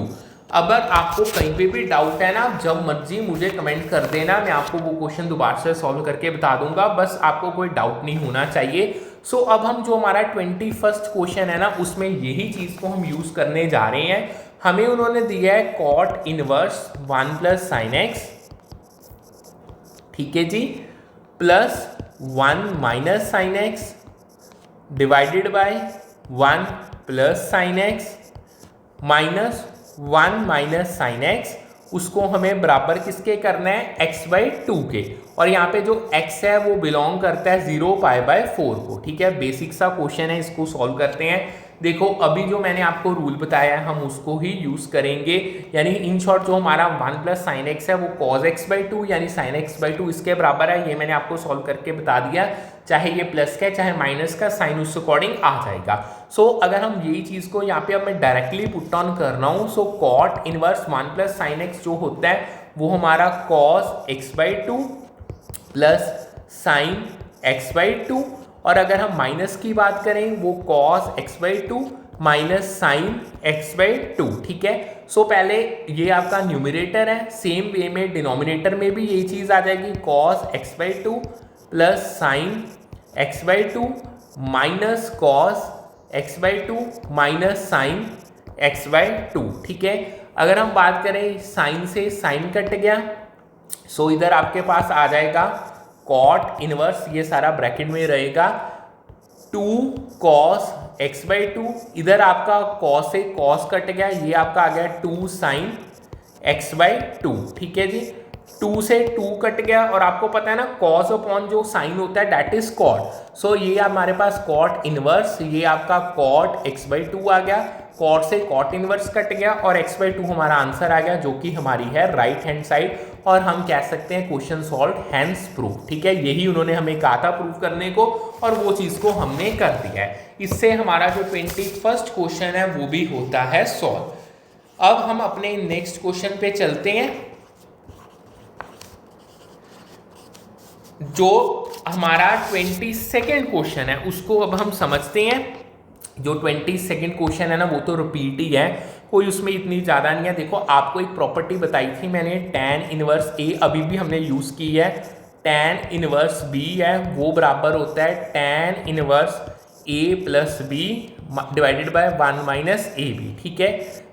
अगर आपको कहीं पे भी डाउट है ना, जब मर्जी मुझे कमेंट कर देना, मैं आपको वो क्वेश्चन दोबारा से सॉल्व करके बता दूंगा, बस आपको कोई डाउट नहीं होना चाहिए। सो अब हम जो हमारा 21st क्वेश्चन है ना उसमें यही चीज़ को हम यूज़ करने जा रहे हैं। हमें उन्होंने दिया है cot inverse 1 plus sine x, ठीक है जी, plus 1 minus sine x divided by 1 plus sine x minus 1 minus sine x, उसको हमें बराबर किसके करना है, x बाई 2 के, और यहाँ पे जो x है वो बिलोंग करता है 0 पाई बाय 4 को, ठीक है। बेसिक सा क्वेश्चन है, इसको सॉल्व करते हैं। देखो अभी जो मैंने आपको रूल बताया है हम उसको ही यूज करेंगे, यानी इन शॉर्ट जो हमारा 1 प्लस साइन एक्स है वो कॉज एक्स बाई टू यानी साइन एक्स बाई टू इसके बराबर है। ये मैंने आपको सॉल्व करके बता दिया, चाहे ये प्लस का चाहे माइनस का साइन उस अकॉर्डिंग आ जाएगा। सो अगर हम यही चीज को यहाँ पे अब मैं डायरेक्टली पुट ऑन कर रहा हूँ, so cot inverse 1 plus sine x जो होता है वो हमारा cos x by two plus sine x by two, और अगर हम माइनस की बात करें वो cos x by two minus sine x by two. ठीक है, सो पहले ये आपका न्यूमरेटर है, सेम वे में डिनोमिनेटर में भी यही चीज आ जाएगी, cos x by two plus sine x by two minus cos x by two minus sine x by two. ठीक है, अगर हम बात करें साइन से साइन कट गया, सो इधर आपके पास आ जाएगा कॉट इनवर्स, ये सारा ब्रैकेट में रहेगा 2 कॉस एक्स बाई टू, इधर आपका कॉस से कॉस कट गया, ये आपका आ गया 2 साइन एक्स बाई टू। ठीक है जी, 2 से 2 कट गया, और आपको पता है ना कॉस अपॉन जो साइन होता है दैट इज कॉट, सो ये हमारे पास कॉट इनवर्स, ये आपका कॉट एक्स बाई टू आ गया, कॉट से कॉट इनवर्स कट गया और एक्स बाई टू हमारा आंसर आ गया जो कि हमारी है राइट हैंड साइड, और हम कह सकते हैं क्वेश्चन सॉल्व हैंस प्रूव। ठीक है, यही उन्होंने हमें कहा था प्रूव करने को और वो चीज को हमने कर दिया है। इससे हमारा जो 21st क्वेश्चन है वो भी होता है सॉल्व। अब हम अपने नेक्स्ट क्वेश्चन पे चलते हैं, जो हमारा 22nd क्वेश्चन है उसको अब हम समझते हैं। जो 22nd क्वेश्चन है ना वो तो रिपीट ही है, कोई उसमें इतनी ज़्यादा नहीं है। देखो आपको एक प्रॉपर्टी बताई थी मैंने, tan इनवर्स ए अभी भी हमने यूज़ की है, tan इनवर्स बी है वो बराबर होता है tan inverse a plus b divided by 1 minus a b. ठीक है,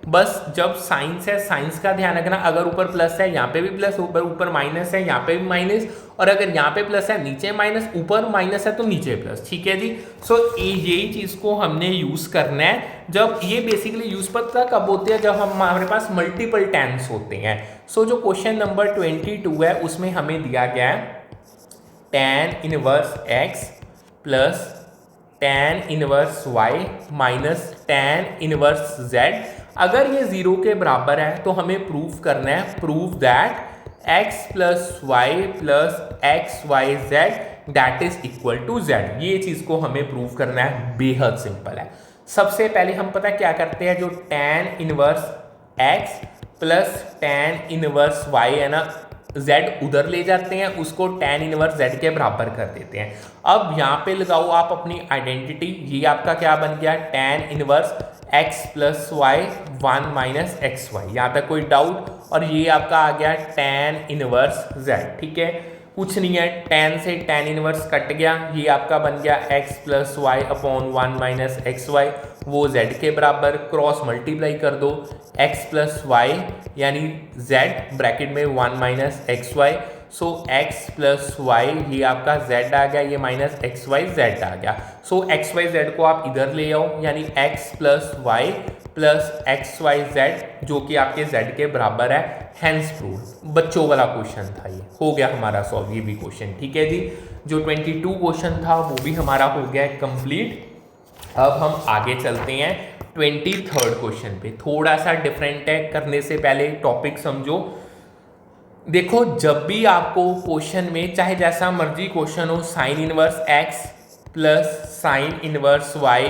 बस जब साइंस है साइंस का ध्यान रखना, अगर ऊपर प्लस है यहाँ पे भी प्लस, ऊपर माइनस है यहाँ पे भी माइनस, और अगर यहाँ पे प्लस है नीचे माइनस, ऊपर माइनस है तो नीचे प्लस। ठीक है जी, सो यही चीज़ को हमने यूज़ करना है। जब ये बेसिकली यूज पता कब होते हैं, जब हमारे पास मल्टीपल टेंस होते हैं। सो जो क्वेश्चन नंबर 22 है उसमें हमें दिया गया है tan inverse x plus tan inverse y minus tan inverse z। अगर ये 0 के बराबर है तो हमें प्रूफ करना है, proof that x plus y plus x y z that is equal to z। ये चीज को हमें प्रूफ करना है, बेहद सिंपल है। सबसे पहले हम पता क्या करते हैं, जो tan inverse x plus tan inverse y है ना, z उधर ले जाते हैं, उसको tan इनवर्स z के बराबर कर देते हैं। अब यहाँ पे लगाओ आप अपनी आइडेंटिटी, ये आपका क्या बन गया tan inverse x plus y 1 minus x y, यहाँ तक कोई डाउट, और ये आपका आ गया tan इनवर्स z। ठीक है, कुछ नहीं है, tan से tan इनवर्स कट गया, ये आपका बन गया x plus y upon 1 minus x y, वो z के बराबर, क्रॉस मल्टीप्लाई कर दो, x प्लस वाई यानी z ब्रैकेट में 1 minus x y, so x plus y ये आपका z आ गया, ये माइनस एक्स वाई जेड आ गया। सो एक्स वाई जेड को आप इधर ले आओ, यानी x plus y plus x y z जो कि आपके z के बराबर है, हैंस प्रूव। बच्चों वाला क्वेश्चन था, ये हो गया हमारा सॉल्व ये भी क्वेश्चन। ठीक है जी, जो 22 क्वेश्चन था वो भी हमारा हो गया कंप्लीट। अब हम आगे चलते हैं 23rd क्वेश्चन पे, थोड़ा सा डिफरेंट है, करने से पहले टॉपिक समझो। देखो जब भी आपको क्वेश्चन में चाहे जैसा मर्जी क्वेश्चन हो, sine inverse x plus sine inverse y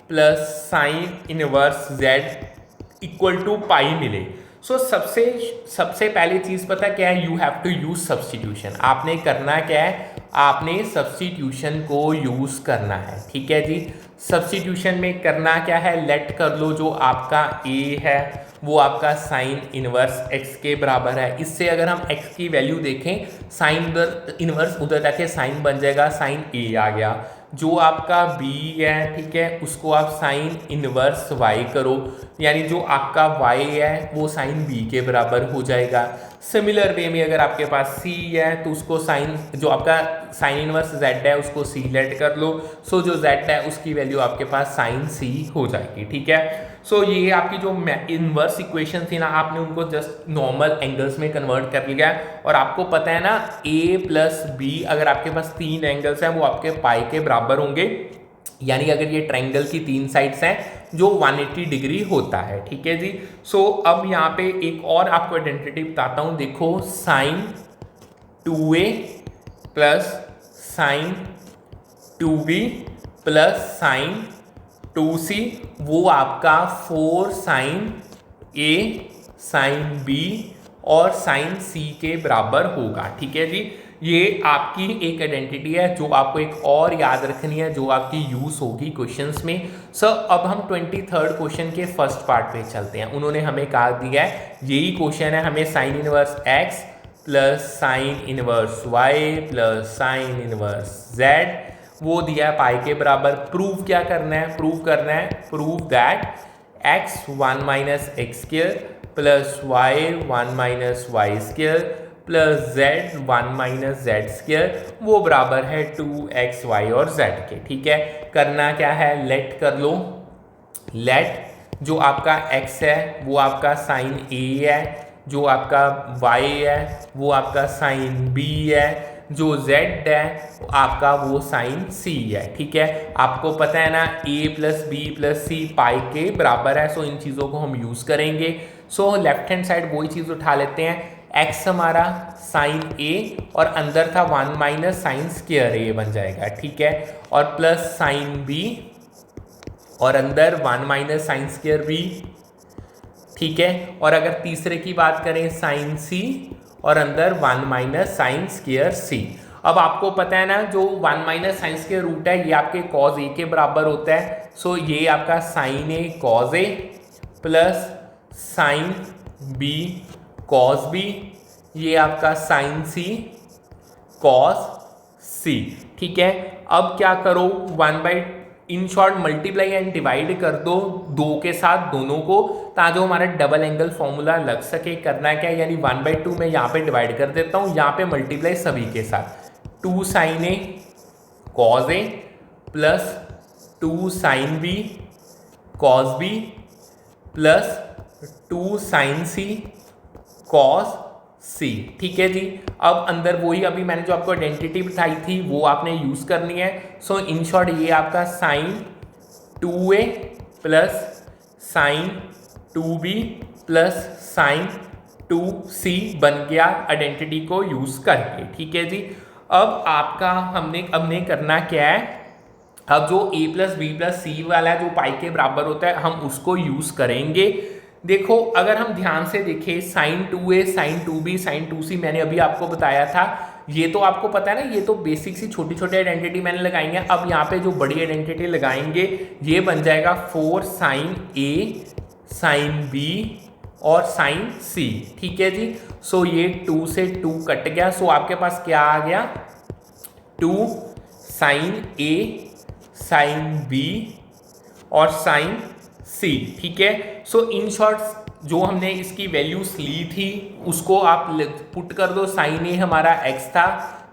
plus sine inverse z equal to pi मिले, सो सबसे पहली चीज़ पता क्या है, you have to use substitution. आपने करना क्या है, आपने सब्सटीट्यूशन को यूज़ करना है। ठीक है जी, सब्सटीट्यूशन में करना क्या है, लेट कर लो जो आपका a है वो आपका साइन इनवर्स x के बराबर है। इससे अगर हम x की वैल्यू देखें, साइन उधर इनवर्स उधर जाके साइन बन जाएगा, साइन a आ गया। जो आपका b है, ठीक है, उसको आप साइन इनवर्स y करो, यानी जो आपका y है वो साइन b के बराबर हो जाएगा। सिमिलर वे में अगर आपके पास c है तो उसको साइन, जो आपका साइन इनवर्स z है उसको c लेट कर लो, सो जो z है उसकी वैल्यू आपके पास साइन c हो जाएगी। ठीक है, सो ये आपकी जो इनवर्स इक्वेशन थी ना, आपने उनको जस्ट नॉर्मल एंगल्स में कन्वर्ट कर लिया, और आपको पता है ना a प्लस b अगर आपके पास 3 एंगल्स हैं वो आपके पाई के बराबर होंगे, यानी अगर ये ट्रायंगल की 3 साइड्स हैं जो 180 डिग्री होता है, ठीक है जी। सो अब यहाँ पे एक और आपको आइडेंटिटी बताता हूँ, देखो sine 2a plus sine 2b plus sine 2c, वो आपका 4 साइन a साइन b और साइन c के बराबर होगा, ठीक है जी। ये आपकी एक आइडेंटिटी है जो आपको एक और याद रखनी है, जो आपकी यूज होगी क्वेश्चंस में। सर अब हम 23rd क्वेश्चन के फर्स्ट पार्ट पे चलते हैं। उन्होंने हमें कहा दिया है, यही क्वेश्चन है, हमें sign inverse x plus sine inverse y plus sine inverse z वो दिया है पाई के बराबर। प्रूव क्या करना है, prove that x 1 minus x square plus y 1 minus y square plus z 1 minus z square वो बराबर है 2xy और z के, ठीक है। करना क्या है, लेट कर लो, लेट जो आपका x है वो आपका साइन a है, जो आपका y है वो आपका साइन b है, जो z है आपका वो साइन c है, ठीक है। आपको पता है ना a प्लस बी प्लस सी पाई के बराबर है, सो इन चीज़ों को हम यूज़ करेंगे। सो लेफ्ट हैंड साइड वही चीज़ उठा लेते हैं, x हमारा साइन a और अंदर था 1 माइनस साइन स्क्वायर a बन जाएगा, ठीक है, और प्लस साइन b और अंदर 1 माइनस साइन स्क्वायर b, ठीक है। और अगर तीसरे की बात करें साइन c और अंदर 1 माइनस साइन स्क्वायर c। अब आपको पता है ना जो 1 माइनस साइन स्क्वायर रूट है ये आपके कॉज a के बराबर होता है, सो ये आपका sine a cos a plus sine b cos b, ये आपका साइन c कॉस c, ठीक है। अब क्या करो, 1 by in short multiply and divide कर दो 2 के साथ दोनों को, ताकि हमारा डबल एंगल फॉर्मूला लग सके। करना क्या है, यानी 1/2 मैं यहाँ पे डिवाइड कर देता हूँ, यहाँ पे मल्टीप्लाई सभी के साथ 2 sine a cos a plus 2 sine b cos b plus 2 sine c cos c, ठीक है जी। अब अंदर वही अभी मैंने जो आपको आइडेंटिटी बताई थी वो आपने यूज करनी है। सो इन शॉर्ट ये आपका sine 2a plus sine 2b plus sine 2c बन गया आइडेंटिटी को यूज करके, ठीक है जी। अब आपका हमने करना क्या है, अब जो a प्लस बी प्लस सी वाला है जो पाई के बराबर होता है हम उसको यूज करेंगे। देखो अगर हम ध्यान से देखें sign 2a sign 2b sign 2c मैंने अभी आपको बताया था, ये तो आपको पता है ना, ये तो बेसिक सी छोटी छोटी आइडेंटिटी मैंने लगाई है। अब यहाँ पे जो बड़ी आइडेंटिटी लगाएंगे ये बन जाएगा 4 साइन a साइन b और साइन c, ठीक है जी। सो ये 2 से 2 कट गया, सो आपके पास क्या आ गया 2 साइन a साइन b और साइन c, ठीक है। सो इन शॉर्ट जो हमने इसकी वैल्यूज ली थी उसको आप पुट कर दो, साइन a हमारा x था,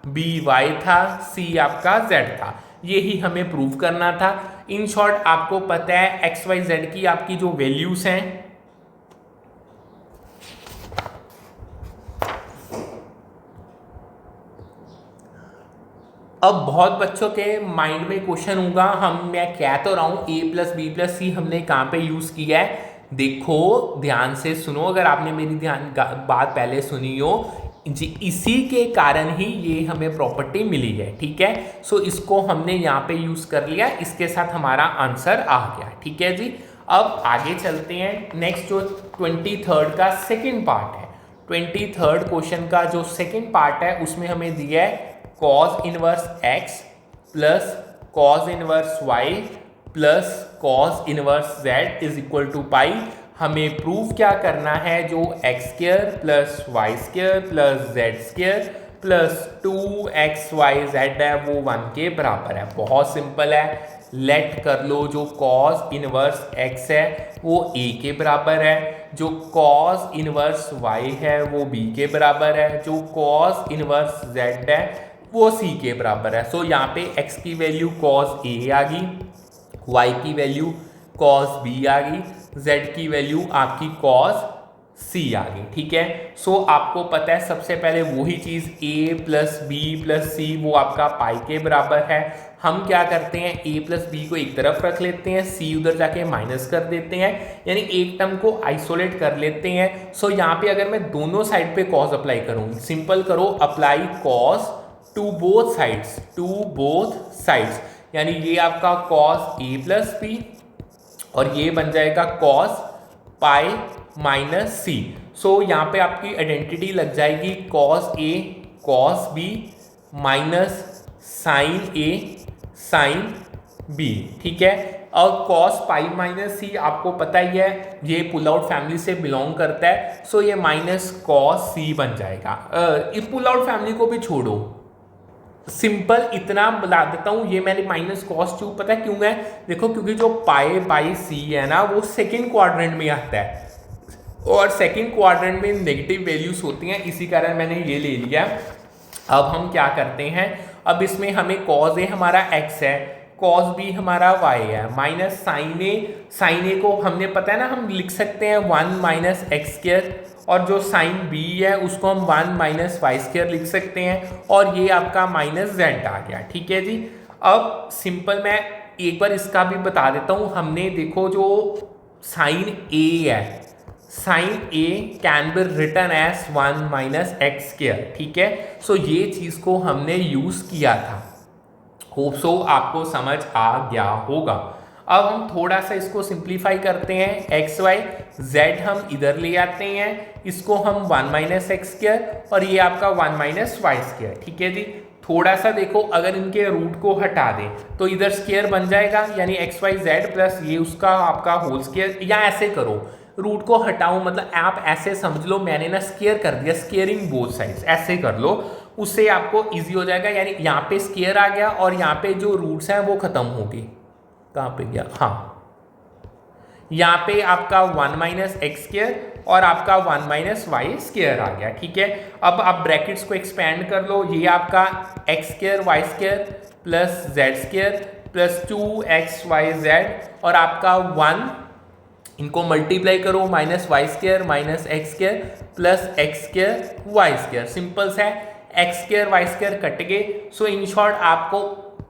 b y था, c आपका z था, यही हमें प्रूव करना था। इन शॉर्ट आपको पता है x y z की आपकी जो वैल्यूज हैं अब बहुत बच्चों के माइंड में क्वेश्चन होगा, मैं कह तो रहा हूँ a प्लस बी प्लस सी हमने कहाँ पे यूज किया है। देखो ध्यान से सुनो, अगर आपने मेरी बात पहले सुनी हो जी, इसी के कारण ही ये हमें प्रॉपर्टी मिली है, ठीक है। सो इसको हमने यहाँ पे यूज कर लिया, इसके साथ हमारा आंसर आ गया, ठीक है जी। अब आगे चलते हैं, नेक्स्ट जो 23rd का सेकेंड पार्ट है, 23rd क्वेश्चन का जो सेकेंड पार्ट है उसमें हमें दिया है cos inverse x plus cos inverse y plus cos inverse z is equal to pi. हमें प्रूव क्या करना है, जो x स्क्वायर plus y square plus z square plus 2xyz है वो 1 के बराबर है। बहुत सिंपल है, लेट कर लो, जो कॉस इनवर्स x है वो a के बराबर है, जो कॉस इनवर्स y है वो b के बराबर है, जो कॉस इनवर्स z है वो c के बराबर है। सो यहाँ पे x की वैल्यू कॉस a आ गई, y की वैल्यू कॉस b आ गई, z की वैल्यू आपकी कॉस सी आ गई, ठीक है। सो आपको पता है सबसे पहले वही चीज़ a प्लस बी प्लस सी वो आपका पाई के बराबर है। हम क्या करते हैं, a प्लस बी को एक तरफ रख लेते हैं, c उधर जाके माइनस कर देते हैं, यानी एक टर्म को आइसोलेट कर लेते हैं। सो यहाँ पे अगर मैं दोनों साइड पे कॉस अप्लाई करूँ, सिंपल करो, apply cos two both sides, यानी ये आपका कॉस a प्लस बी और ये बन जाएगा कॉस पाई माइनस सी। सो यहाँ पे आपकी आइडेंटिटी लग जाएगी cos A cos B minus sign A sine B, ठीक है। और कॉस पाई माइनस सी आपको पता ही है ये पुल आउट फैमिली से बिलोंग करता है, सो ये माइनस कॉस सी बन जाएगा। इस पुल आउट फैमिली को भी छोड़ो, सिंपल इतना बता देता हूँ, ये मैंने माइनस कॉस टू पता है क्यों है, देखो क्योंकि जो पाई बाई सी है ना वो सेकेंड क्वाड्रेंट में आता है और सेकेंड क्वाड्रेंट में नेगेटिव वैल्यूज होती हैं, इसी कारण मैंने ये ले लिया। अब हम क्या करते हैं, अब इसमें हमें कॉस ए हमारा x है, कॉस बी हमारा y है, माइनस साइन ए को हमने पता है ना हम लिख सकते हैं 1 माइनस एक्स स्क्वायर, और जो साइन बी है उसको हम 1 माइनस वाई स्क्वायर लिख सकते हैं, और ये आपका माइनस जेड आ गया, ठीक है जी। अब सिंपल मैं एक बार इसका भी बता देता हूँ, हमने देखो जो साइन ए है, sine a can be written as 1 minus x square, ठीक है। सो ये चीज़ को हमने यूज़ किया था, होप सो आपको समझ आ गया होगा। अब हम थोड़ा सा इसको सिंप्लीफाई करते हैं, एक्स वाई जेड हम इधर ले आते हैं, इसको हम 1 माइनस एक्स स्क्वायर और ये आपका 1 माइनस वाई स्क्वायर, ठीक है जी। थोड़ा सा देखो अगर इनके रूट को हटा दें तो इधर स्क्वायर बन जाएगा, यानी एक्स वाई जेड प्लस ये उसका आपका होल स्क्वायर, या ऐसे करो रूट को हटाओ, मतलब आप ऐसे समझ लो मैंने ना स्क्वायर कर दिया, स्क्वायरिंग बोथ साइड्स, ऐसे कर लो, उससे आपको इजी हो जाएगा। यानी यहाँ पे स्क्वायर आ गया और यहाँ पे जो रूट्स हैं वो खत्म हो गई, कहाँ पे गया, हाँ यहाँ पे आपका 1 माइनस एक्स स्क्वायर और आपका 1 माइनस वाई स्क्वायर आ गया, ठीक है। अब आप ब्रैकेट्स को एक्सपेंड कर लो, ये आपका x square y square plus z square plus 2x y z और आपका 1, इनको मल्टीप्लाई करो, minus y square minus x square plus x square y square, simple सा है, x square y square cut गए। सो इन शॉर्ट आपको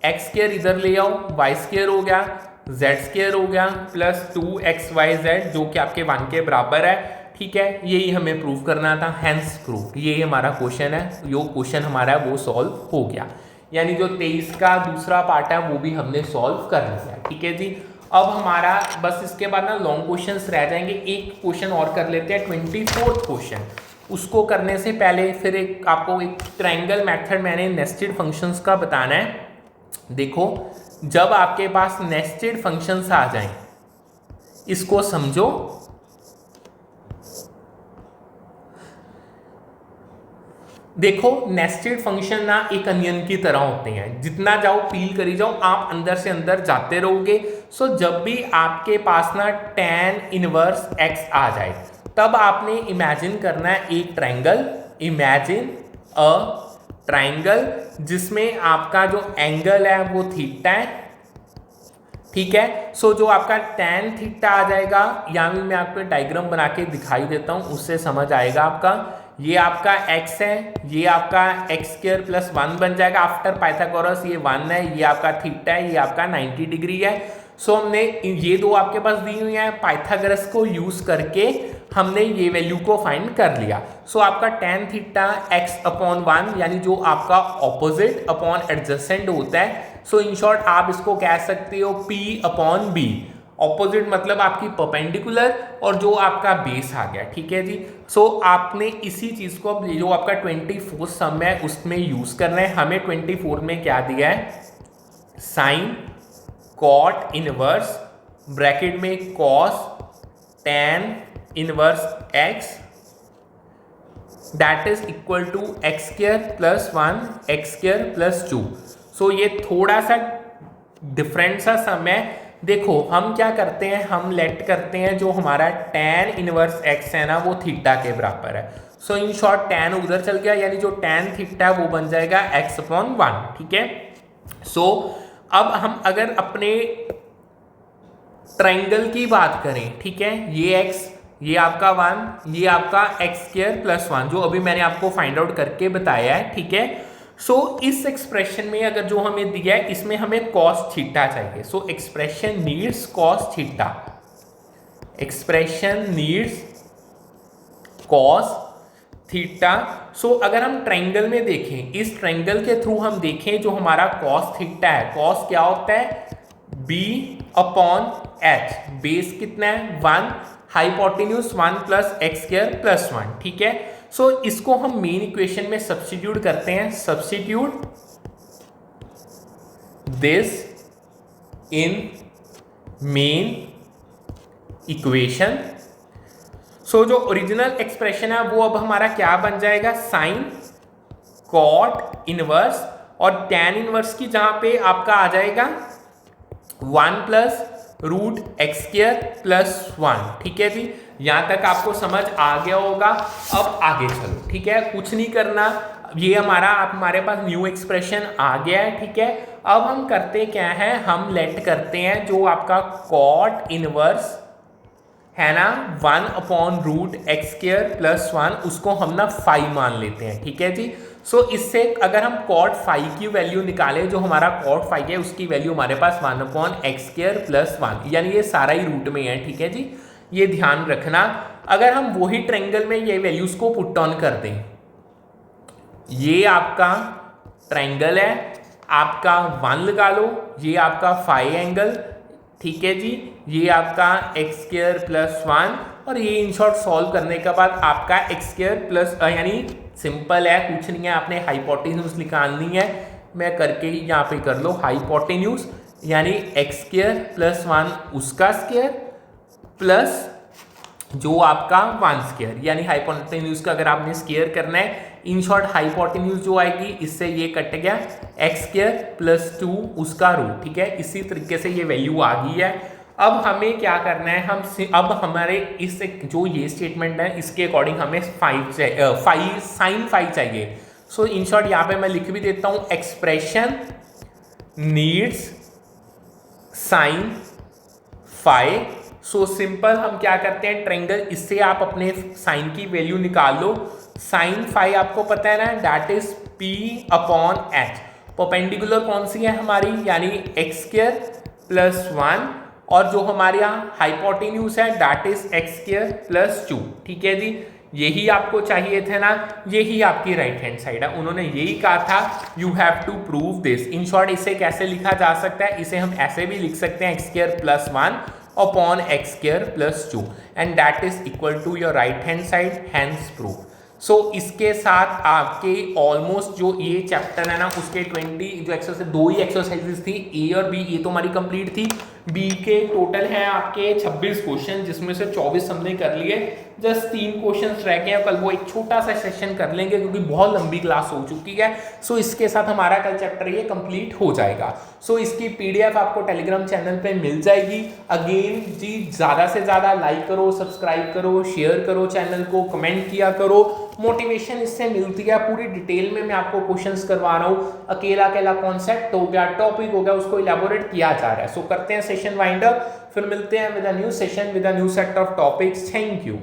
x square इधर ले आओ, वाई स्क्वायर हो गया, जेड स्क्वायर हो गया प्लस 2xyz जो कि आपके 1 के बराबर है, ठीक है। यही हमें प्रूव करना था, हैंस प्रूफ, ये हमारा क्वेश्चन है, जो क्वेश्चन हमारा है वो सॉल्व हो गया, यानी जो 23 का दूसरा पार्ट है वो भी हमने सॉल्व कर लिया, ठीक है जी। अब हमारा बस इसके बाद ना लॉन्ग क्वेश्चंस रह जाएंगे, एक क्वेश्चन और कर लेते हैं 24th क्वेश्चन। उसको करने से पहले फिर आपको एक ट्रायंगल मेथड मैंने नेस्टेड फंक्शंस का बताना है। देखो जब आपके पास नेस्टेड फंक्शंस आ जाएं, इसको समझो, देखो नेस्टेड फंक्शन ना एक अनियन की तरह होते हैं, जितना जाओ पील करी जाओ आप अंदर से अंदर जाते रहोगे। सो जब भी आपके पास ना tan इनवर्स x आ जाए तब आपने इमेजिन करना है एक ट्रायंगल, इमेजिन अ ट्रायंगल जिसमें आपका जो एंगल है वो थीटा है, ठीक है। सो जो आपका tan थीटा आ जाएगा, यहाँ भी मैं आपको डायग्राम बना के दिखाई देता हूँ, उससे समझ आएगा आपका। ये आपका x है, ये आपका एक्स स्क्वायर प्लस 1 बन जाएगा आफ्टर पाइथागोरस, ये 1 है, ये आपका थीटा है, ये आपका 90 डिग्री है। सो हमने ये दो आपके पास दी हुई है, पाइथागोरस को यूज करके हमने ये वैल्यू को फाइंड कर लिया। सो आपका tan थीटा x अपॉन 1 यानी जो आपका ऑपोजिट अपॉन एडजेसेंट होता है। सो इन शॉर्ट आप इसको कह सकते हो p अपॉन b, ऑपोजिट मतलब आपकी परपेंडिकुलर और जो आपका बेस आ गया, ठीक है जी। सो आपने इसी चीज को जो आपका 24 सम है उसमें यूज करना है। हमें 24 में क्या दिया है, साइन कॉट इनवर्स ब्रैकेट में cos tan inverse x that is equal to x square plus 1 x square plus 2। So ये थोड़ा सा डिफरेंट सा सम है। देखो हम क्या करते हैं, हम लेट करते हैं जो हमारा tan इनवर्स x है ना वो थीटा के बराबर है। सो इन शॉर्ट tan उधर चल गया, यानी जो tan थीटा वो बन जाएगा x अपॉन 1, ठीक है। सो अब हम अगर अपने ट्रायंगल की बात करें, ठीक है, ये x ये आपका 1, ये आपका एक्स स्क्वायर प्लस 1, जो अभी मैंने आपको फाइंड आउट करके बताया है, ठीक है। सो इस एक्सप्रेशन में अगर जो हमें दिया है इसमें हमें कॉस थीटा चाहिए। So expression needs cos theta, expression needs cos theta. So अगर हम ट्रायंगल में देखें, इस ट्रायंगल के थ्रू हम देखें जो हमारा कॉस थीटा है, कॉस क्या होता है, बी अपॉन एच, बेस कितना है 1, hypotenuse 1 plus x square plus 1, ठीक है। सो इसको हम मेन इक्वेशन में सब्स्टिट्यूट करते हैं, substitute this in main equation. So जो ओरिजिनल एक्सप्रेशन है वो अब हमारा क्या बन जाएगा, साइन कॉट इनवर्स, और टैन इनवर्स की जहां पे आपका आ जाएगा 1 plus root x square plus 1, ठीक है जी। यहां तक आपको समझ आ गया होगा। अब आगे चलो, ठीक है, कुछ नहीं करना, ये हमारे पास न्यू एक्सप्रेशन आ गया है, ठीक है। अब हम करते क्या है, हम लेट करते हैं जो आपका कॉट इनवर्स है ना 1 upon root x square plus 1, उसको हम ना फाई मान लेते हैं, ठीक है जी। सो इससे अगर हम कॉट फाई की वैल्यू निकालें, जो हमारा कॉट फाई है उसकी वैल्यू हमारे पास 1 अपॉन एक्स स्क्वायर प्लस 1, यानी ये सारा ही रूट में है, ठीक है जी। ये ध्यान रखना। अगर हम वही ट्रायंगल में ये वैल्यूज को पुट ऑन कर दें, ये आपका ट्रायंगल है, आपका 1 लगा लो, ये आपका फाई एंगल, ठीक है जी, ये आपका एक्स स्क्वायर प्लस 1, और ये इन शॉर्ट सॉल्व करने के बाद आपका एक्स स्क्वायर प्लस, यानी सिंपल है, कुछ नहीं है, आपने हाइपोटेन्यूज निकालनी है, मैं करके ही यहाँ पे कर लो, हाइपोटेन्यूज यानी एक्स स्क्वायर प्लस 1 उसका स्क्वायर प्लस जो आपका 1 स्क्वायर, यानी हाइपोटेन्यूज का अगर आपने स्क्वायर करना है, इन शॉर्ट हाइपोटेन्यूज जो आएगी इससे ये कट गया, एक्स स्क्वायर प्लस 2 उसका रूट, ठीक है। इसी तरीके से ये वैल्यू आ गई है। अब हमें क्या करना है, अब हमारे इस जो ये स्टेटमेंट है इसके अकॉर्डिंग हमें साइन फाई चाहिए। सो इन शॉर्ट यहाँ पे मैं लिख भी देता हूँ, expression needs sine phi. So simple हम क्या करते हैं, ट्रायंगल, इससे आप अपने साइन की वैल्यू निकाल लो। साइन फाई आपको पता है ना, that is P upon H. Perpendicular कौन सी है हमारी, यानी एक्स स्क्वायर प्लस 1, और जो हमारे यहाँ हाइपोटेन्यूज है that is x square plus 2, ठीक है जी। यही आपको चाहिए थे ना, यही आपकी राइट हैंड साइड है। उन्होंने यही कहा था, you have to prove this. In short इसे कैसे लिखा जा सकता है, इसे हम ऐसे भी लिख सकते हैं, x square plus 1 upon x square plus 2, and that is equal to your right hand side, hence prove. So इसके साथ आपके ऑलमोस्ट जो ये चैप्टर है ना उसके 20 जो एक्सरसाइज, 2 ही एक्सरसाइजेस थी, ए और बी, ये तो हमारी कंप्लीट थी। बी के टोटल हैं आपके 26 क्वेश्चन, जिसमें से 24 हमने कर लिए, जस्ट 3 क्वेश्चंस रह गए हैं। कल वो एक छोटा सा सेशन कर लेंगे क्योंकि बहुत लंबी क्लास हो चुकी है। सो इसके साथ हमारा कल चैप्टर ये कंप्लीट हो जाएगा। सो इसकी पीडीएफ आपको टेलीग्राम चैनल पे मिल जाएगी। अगेन जी, ज़्यादा से ज़्यादा लाइक करो, सब्सक्राइब करो, शेयर करो चैनल को, कमेंट किया करो, मोटिवेशन इससे मिलती है। पूरी डिटेल में मैं आपको क्वेश्चंस करवा रहा हूँ, अकेला अकेला कॉन्सेप्ट हो गया, टॉपिक हो गया, उसको इलेबोरेट किया जा रहा है। सो करते हैं सेशन वाइंड अप, फिर मिलते हैं with a new session with a new set of topics. Thank you.